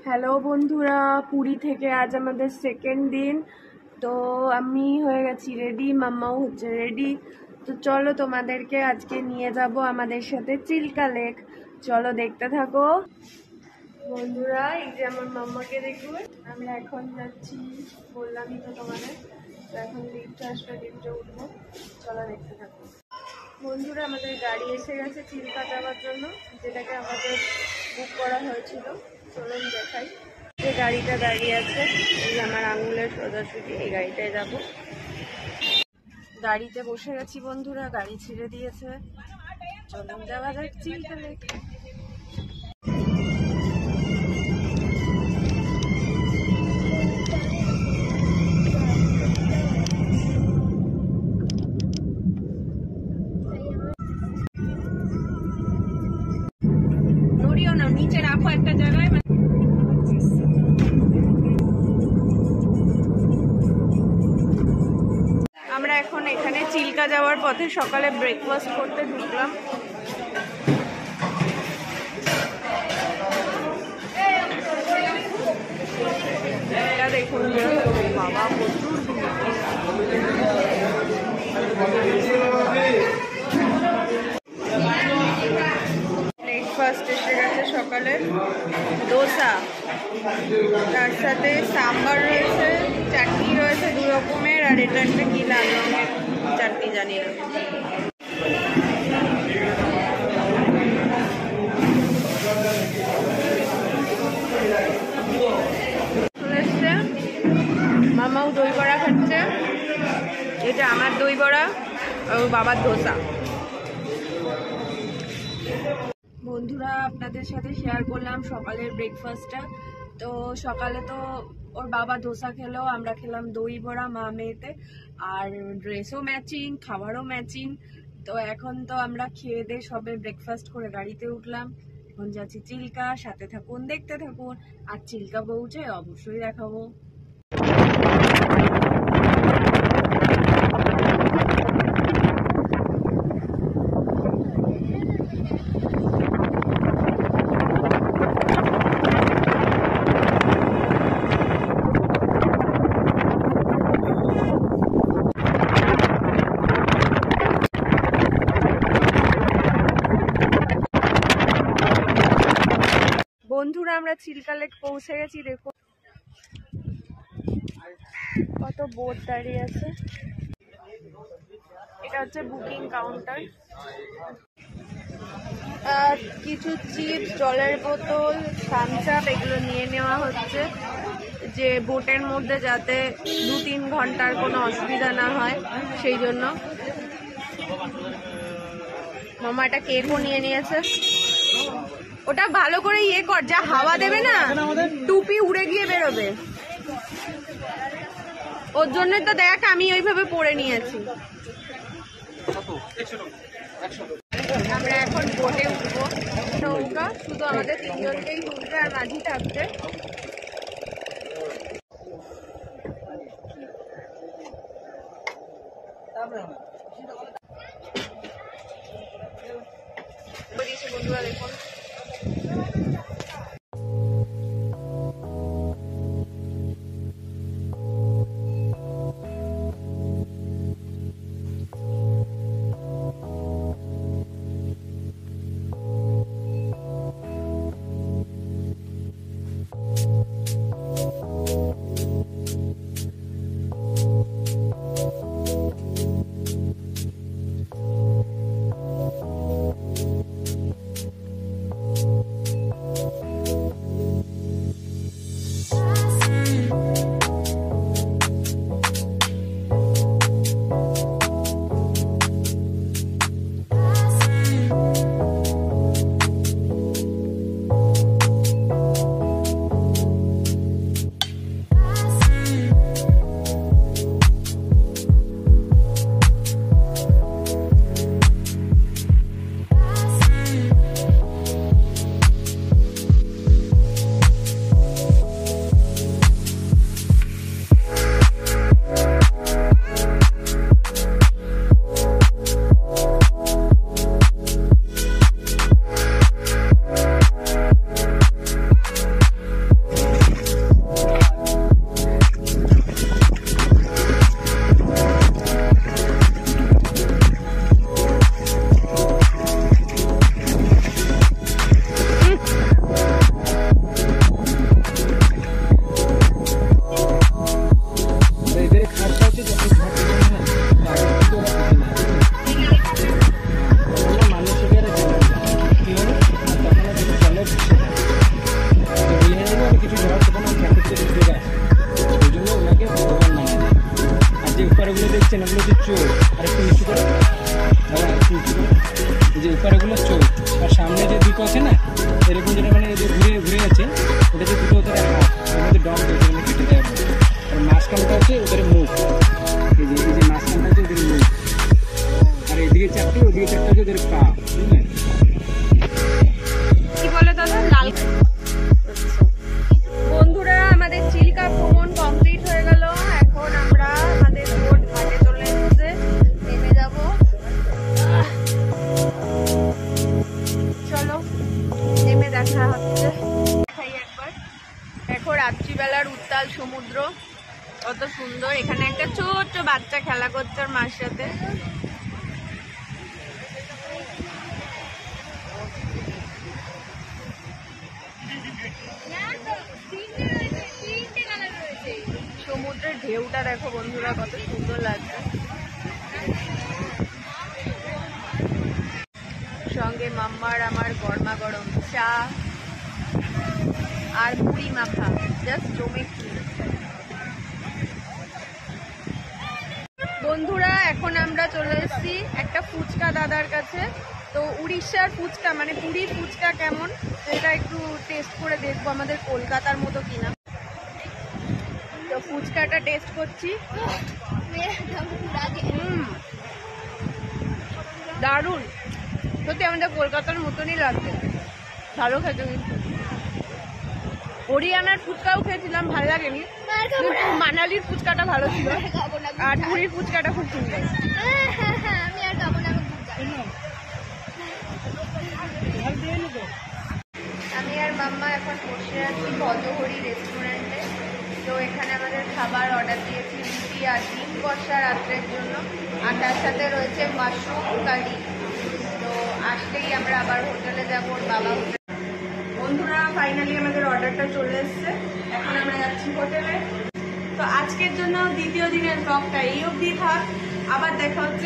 Hello বন্ধুরা, পুরী থেকে আজ আমাদের সেকেন্ড দিন। তো আমি হয়ে গেছি রেডি, মাম্মাও হচ্ছে রেডি। তো চলো তোমাদেরকে আজকে নিয়ে যাব আমাদের সাথে চিল্কা লেক। চলো দেখতে থাকো বন্ধুরা। এই যে আমার মাম্মাকে দেখবে। আমরা এখন যাচ্ছি, বললামই তো তোমাদের। তো এখন লিফট আসবে, লিফটে উঠবো। চলো দেখতে থাকো বন্ধুরা। আমাদের গাড়ি এসে গেছে চিল্কা যাওয়ার জন্য, যেটাকে আমাদের বুক করা হয়েছিল। চলুন দেখাই যে গাড়িটা দাঁড়িয়ে আছে। এই আমার আঙুলের সোজাসুজি এই গাড়িটায় যাব। গাড়িতে বসে গেছি বন্ধুরা, গাড়ি ছেড়ে দিয়েছে। চলুন যাওয়া যাক চিল্কা লেক। নড়িও না, নিচে রাখো একটা জায়গায়। আমরা এখন এখানে চিল্কা যাওয়ার পথে সকালে ব্রেকফাস্ট করতে ঢুকলাম। এটা দেখুন বাবা, প্রচুর ব্রেকফাস্ট এসে গেছে সকালে। দোসা, তার সাথে সাম্বার রয়েছে, চাটনি রয়েছে দু রকমের, আর এটা একটা কি লাল রঙের চাটনি জানি না। চলে এসছে, মামাও দই বড়া খাচ্ছে। এটা আমার দই বড়া আর বাবার ধোসা। বন্ধুরা, আপনাদের সাথে শেয়ার করলাম সকালের ব্রেকফাস্টটা। তো সকালে তো ওর বাবা ধোসা খেলো, আমরা খেলাম দই বড়া মা মেয়েতে। আর ড্রেসও ম্যাচিং, খাবারও ম্যাচিং। তো এখন তো আমরা খেয়ে দিয়ে সবে ব্রেকফাস্ট করে গাড়িতে উঠলাম। এখন যাচ্ছি চিল্কা, সাথে থাকুন, দেখতে থাকুন। আর চিল্কা পৌঁছে অবশ্যই দেখাবো। বন্ধুরা, আমরা চিল্কা লেক পৌঁছে গেছি। দেখো কত বোট দাঁড়িয়ে আছে। এটা হচ্ছে বুকিং কাউন্টার। কিছু চিপস, জলের বোতল, থামস আপ এগুলো নিয়ে নেওয়া হচ্ছে, যে বোটের মধ্যে যাতে 2-3 ঘন্টার কোনো অসুবিধা না হয় সেই জন্য। মামা একটা কেকও নিয়ে নিয়েছে। ওটা ভালো করে ইয়ে কর, যা হাওয়া দেবে না টুপি উড়ে গিয়ে বেরোবে। ওর জন্য তো দেখ আমি ওইভাবে পরে নিয়েছি। আমরা এখন বোটে উঠবো। নৌকা শুধু আমাদের 3 জনকেই তুলবে, আর মাঝি থাকবে। বন্ধুরা দেখুন, খাই একবার। দেখো রাত্রিবেলার উত্তাল সমুদ্র কত সুন্দর। এখানে একটা ছোট্ট বাচ্চা খেলা করছে ওর মার সাথে। সমুদ্রের ঢেউটা দেখো বন্ধুরা কত সুন্দর লাগছে। সঙ্গে মাম্মার আমার গরমা গরম চা আর মুড়ি মাখা, জাস্ট জমে খেয়ে। বন্ধুরা এখন আমরা চলে এসেছি একটা ফুচকা দাদার কাছে। তো উড়িষ্যার ফুচকা মানে পুরীর ফুচকা কেমন সেটা একটু টেস্ট করে দেখবো আমাদের কলকাতার মতো কিনা। তো ফুচকাটা টেস্ট করছি। দারুণ, সত্যি আমাদের কলকাতার মতনই লাগছে, ভালো খেতে। কিন্তু হরিয়ানার ফুচকাও খেয়েছিলাম, ভালো লাগেনি, কিন্তু মানালির ফুচকাটা ভালো ছিল আর পুরীর ফুচকাটা খুব সুন্দর। আমি আর মাম্মা এখন বসে আছি ভজহরি রেস্টুরেন্টে। তো এখানে আমাদের খাবার অর্ডার দিয়েছি, রুটি আর ডিম কষা রাত্রের জন্য, আর তার সাথে রয়েছে মাশরুম কারি। তো আসলেই আমরা আবার হোটেলে যাবো, ওর বাবা হোটেল। বন্ধুরা ফাইনালি আমাদের অর্ডারটা চলে এসছে, এখন আমরা যাচ্ছি হোটেলে। তো আজকের জন্য দ্বিতীয় দিনের ব্লগটা এই অবধি থাক, আবার দেখা হচ্ছে